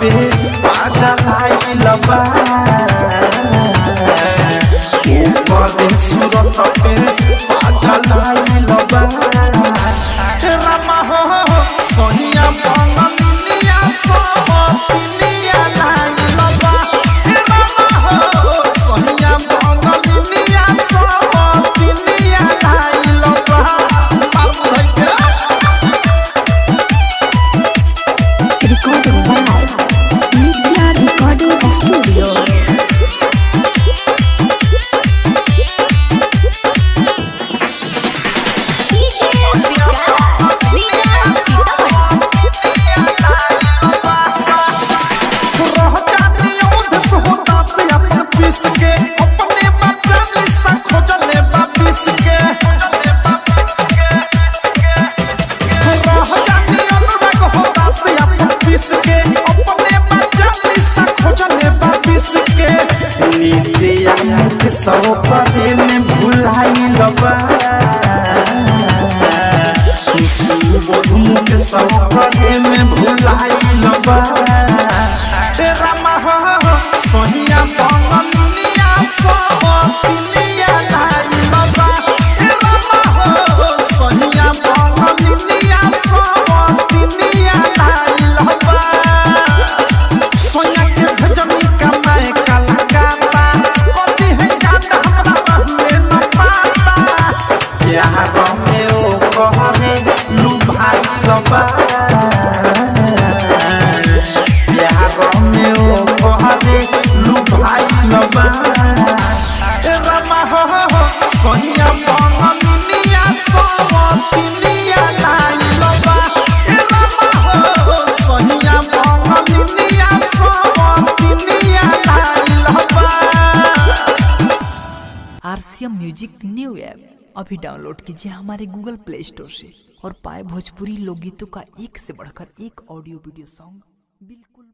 पे पागल आइल बा ऊपर सूरत पे पागल आइल बा रामा हो सोनिया बंगलिया सब पिनिया आइल बा रामा हो सोनिया बंगलिया सब पिनिया आइल बा Recording by Nitya Recording Studio. के अपने बच्चा लिसा खोजले बापिस के रह जानी अनुराग होता ते अपन पिस के अपने बच्चा लिसा खोजले बापिस के नीतिया के सब परे में भुलाई लबा सुबोधू के सब परे में भुलाई लबा रामा हो सोनिया बंगलिया सब पिनिया आइल बा रामा हो सोनिया बंगलिया सब पिनिया आइल बा सोनिया के भजनी कमाए कलकत्ता कति है याद हमरा हुए न पाता प्यार में ओ कहरे लू भाई बा प्यार में ओ कहरे लू भाई लबा रामा हो सोनिया बंगलिया सब पिनिया आइल बा रामा हो सोनिया बंगलिया सब पिनिया आइल बा। आरसीएम म्यूजिक न्यू ऐप अभी डाउनलोड कीजिए हमारे गूगल प्ले स्टोर से और पाए भोजपुरी लोकगीतों का एक से बढ़कर एक ऑडियो वीडियो सॉन्ग बिल्कुल